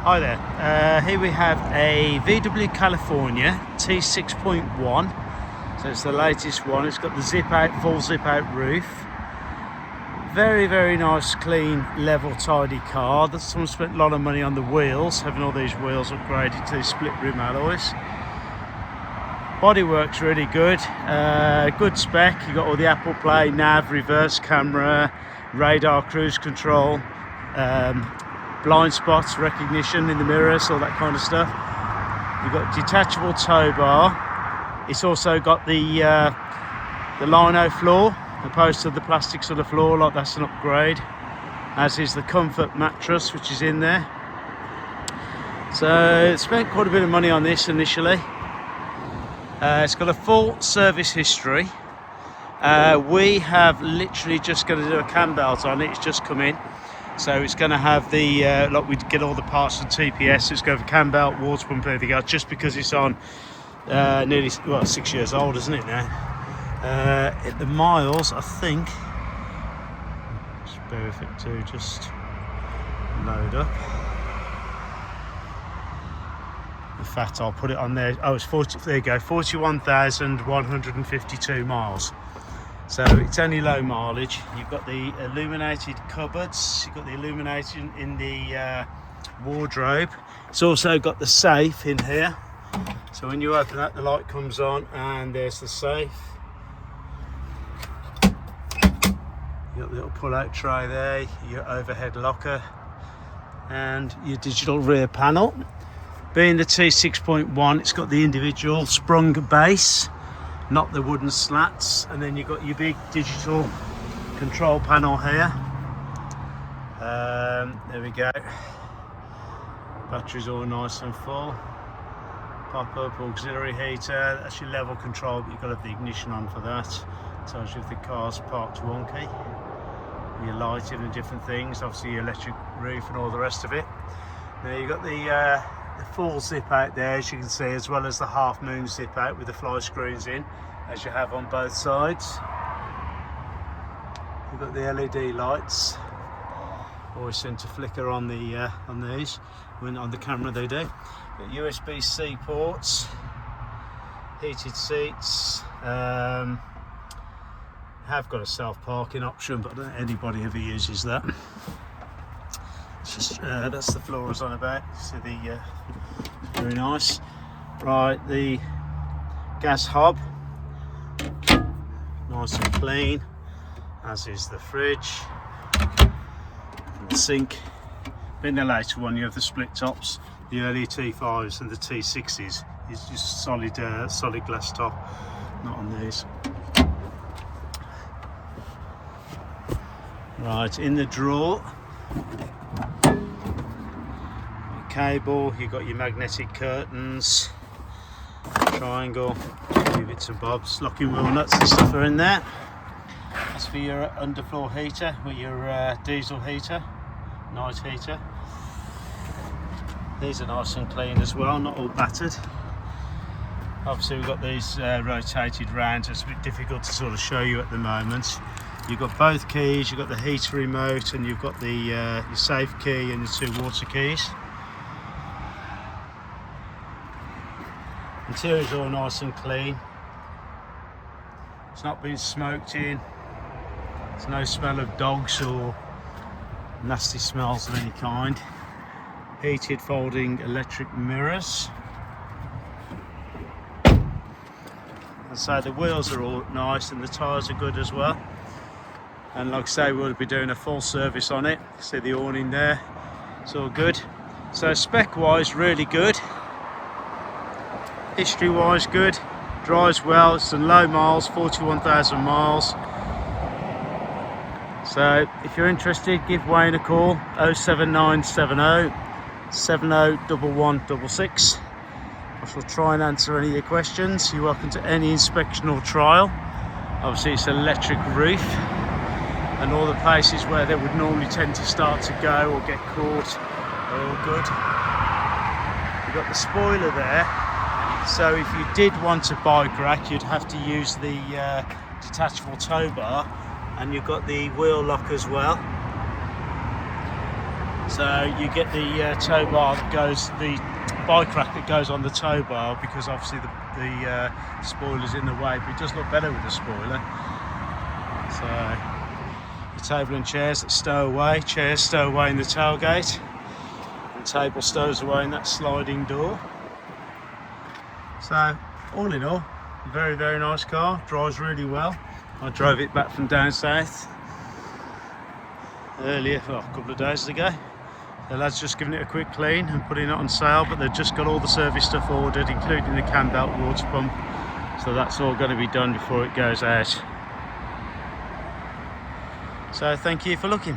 Hi there, here we have a VW California T6.1, so it's the latest one. It's got the zip out, full zip out roof. Very nice, clean, level, tidy car. Someone spent a lot of money on the wheels, having all these wheels upgraded to split rim alloys. Bodywork's really good, good spec. You got all the Apple Play, nav, reverse camera, radar, cruise control, blind spots recognition in the mirrors, all that kind of stuff. You've got detachable tow bar. It's also got the lino floor opposed to the plastics of the floor, like that's an upgrade, as is the comfort mattress which is in there. So spent quite a bit of money on this initially. It's got a full service history. We have literally just going to do a Cambelt on it. It's just come in. So it's going to have the, like we get all the parts from TPS, it's going to have Cambelt, water pump, everything else, just because it's on nearly, well, 6 years old, isn't it now? The miles, I think, just bear with it to just load up. In fact, I'll put it on there. Oh, it's 40, there you go, 41,152 miles. So it's only low mileage. You've got the illuminated cupboards, you've got the illumination in the wardrobe. It's also got the safe in here. So when you open that, the light comes on and there's the safe. You've got the little pull-out tray there, your overhead locker, and your digital rear panel. Being the T6.1, it's got the individual sprung base, not the wooden slats, and then you've got your big digital control panel here. There we go. Battery's all nice and full. Pop-up auxiliary heater. That's your level control, but you've got to have the ignition on for that. Tells you if the car's parked wonky. Your lighting and different things. Obviously your electric roof and all the rest of it. Now you've got the full zip out there, as you can see, as well as the half moon zip out with the fly screens in, as you have on both sides. You've got the LED lights, always seem to flicker on the on these. When on the camera they do. Got USB-C ports, heated seats. Have got a self-parking option, but I don't think anybody ever uses that. It's just that's the floor I was on about. So the very nice. Right, the gas hob, nice and clean, as is the fridge and the sink. In the later one, you have the split tops. The early T5s and the T6s is just solid glass top. Not on these. Right, in the drawer, your cable, you've got your magnetic curtains, triangle, a few bits and bobs, locking wheel nuts and stuff are in there. That's for your underfloor heater with your diesel heater, night heater. These are nice and clean as well, not all battered. Obviously we've got these rotated round, so it's a bit difficult to sort of show you at the moment. You've got both keys, you've got the heater remote, and you've got the your safe key and the two water keys. Interior's all nice and clean. It's not been smoked in. There's no smell of dogs or nasty smells of any kind. Heated folding electric mirrors. And so the wheels are all nice and the tyres are good as well. And like I say, we'll be doing a full service on it. See the awning there, it's all good. So spec wise, really good. History wise, good. Drives well, it's in low miles, 41,000 miles. So if you're interested, give Wayne a call, 07970 701166. I shall try and answer any of your questions. You're welcome to any inspection or trial. Obviously it's an electric roof, and all the places where they would normally tend to start to go or get caught are all good. You've got the spoiler there, so if you did want to bike rack, you'd have to use the detachable tow bar, and you've got the wheel lock as well. So you get the tow bar that goes, the bike rack that goes on the tow bar, because obviously the spoiler's in the way, but it does look better with the spoiler. So the table and chairs that stow away, chairs stow away in the tailgate, and table stows away in that sliding door. So all in all, very, very nice car, drives really well. I drove it back from down south earlier, a couple of days ago. The lad's just giving it a quick clean and putting it on sale, but they've just got all the service stuff ordered, including the Cambelt water pump. So that's all going to be done before it goes out. So thank you for looking.